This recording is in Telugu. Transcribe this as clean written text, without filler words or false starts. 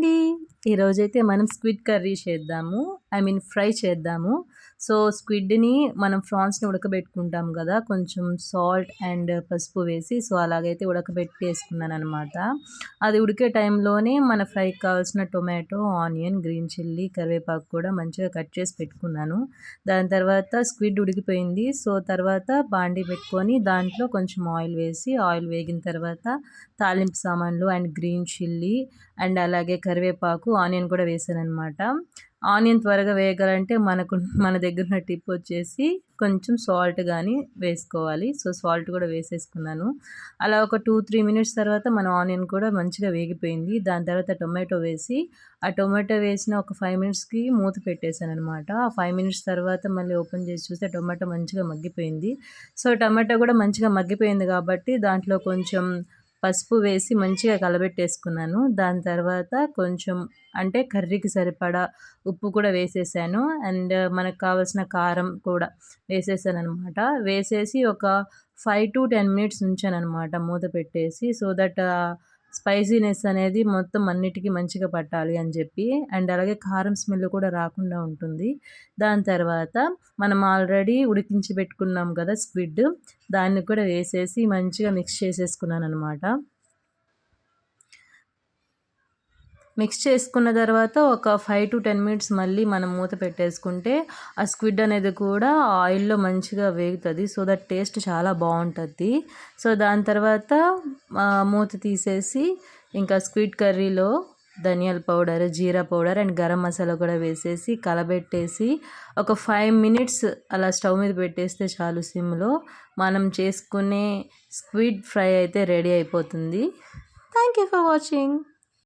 అండి. ఈరోజైతే మనం స్క్విడ్ కర్రీ చేద్దాము. ఫ్రై చేద్దాము. సో, స్క్విడ్‌ని మనం ఫ్రాన్స్‌ని ఉడకబెట్టుకుంటాం గదా! కొంచెం సాల్ట్ అండ్ పసుపు వేసి సో, అలాగైతే ఉడకబెట్టేసుకున్నాననమాట. అది ఉడికే టైంలోనే మన ఫ్రైకి కావాల్సిన టొమాటో, ఆనియన్, గ్రీన్ చిల్లీ, కరివేపాకు కూడా మంచిగా కట్ చేసి పెట్టుకున్నాను. దాని తర్వాత స్క్విడ్ ఉడికిపోయింది. సో, తర్వాత బాండీ పెట్టుకొని దాంట్లో కొంచెం ఆయిల్ వేసి, ఆయిల్ వేగిన తర్వాత తాలింపు సామాన్లు అండ్ గ్రీన్ చిల్లీ అండ్ అలాగే కరివేపాకు, ఆనియన్ కూడా వేసాననమాట. ఆనియన్ త్వరగా వేగాలంటే మన దగ్గరున్న టిప్ వచ్చేసి కొంచెం సాల్ట్ గానీ వేసుకోవాలి. సో, సాల్ట్ కూడా వేసేసుకున్నాను. అలా ఒక 2, 3 మినిట్స్ తర్వాత మన ఆనియన్ కూడా మంచిగా వేగిపోయింది. దాని తర్వాత టొమాటో వేసి, ఆ టొమాటో వేసిన ఒక 5 మినిట్స్‌కి మూత పెట్టేసాననమాట. ఆ 5 మినిట్స్ తర్వాత మళ్ళీ ఓపెన్ చేసి చూస్తే టొమాటో మంచిగా మగ్గిపోయింది. సో, టొమాటో కూడా మంచిగా మగ్గిపోయింది కాబట్టి దాంట్లో కొంచెం పసుపు వేసి మంచిగా కలబెట్టేసుకున్నాను. దాని తర్వాత కొంచెం కర్రీకి సరిపడా ఉప్పు కూడా వేసేసాను. అండ్ మనకు కావాల్సిన కారం కూడా వేసేసాననమాట. వేసేసి ఒక 5-10 మినిట్స్ ఉంచాననమాట మూత పెట్టేసి. సో దట్ స్పైసీనెస్ అనేది మొత్తం అన్నిటికి మంచిగా పట్టాలి అని చెప్పి. అండ్ అలాగే కారం స్మెల్ కూడా రాకుండా ఉంటుంది. దాని తర్వాత మనం ఆల్రెడీ ఉడికించి పెట్టుకున్నాం కదా స్క్విడ్, దాన్ని కూడా వేసేసి మంచిగా మిక్స్ చేసేసుకున్నాననమాట. మిక్స్ చేసుకున్న తర్వాత ఒక 5-10 మినిట్స్ మళ్ళీ మనం మూత పెట్టేసుకుంటే ఆ స్క్విడ్ అనేది కూడా ఆయిల్‌లో మంచిగా వేగుతది. సో దట్ టేస్ట్ చాలా బావుంటది. సో దాని తర్వాత మూత తీసేసి ఇంకా స్క్విడ్ కర్రీలో ధనియాల powder, jeera powder and garam masala కూడా వేసేసి కలబెట్టేసి ఒక 5 మినిట్స్ అలా స్టవ్ మీద పెట్టేస్తే చాలు సిమ్‌లో. మనం చేసుకునే స్క్విడ్ ఫ్రై అయితే రెడీ అయిపోతుంది. Thank you for watching.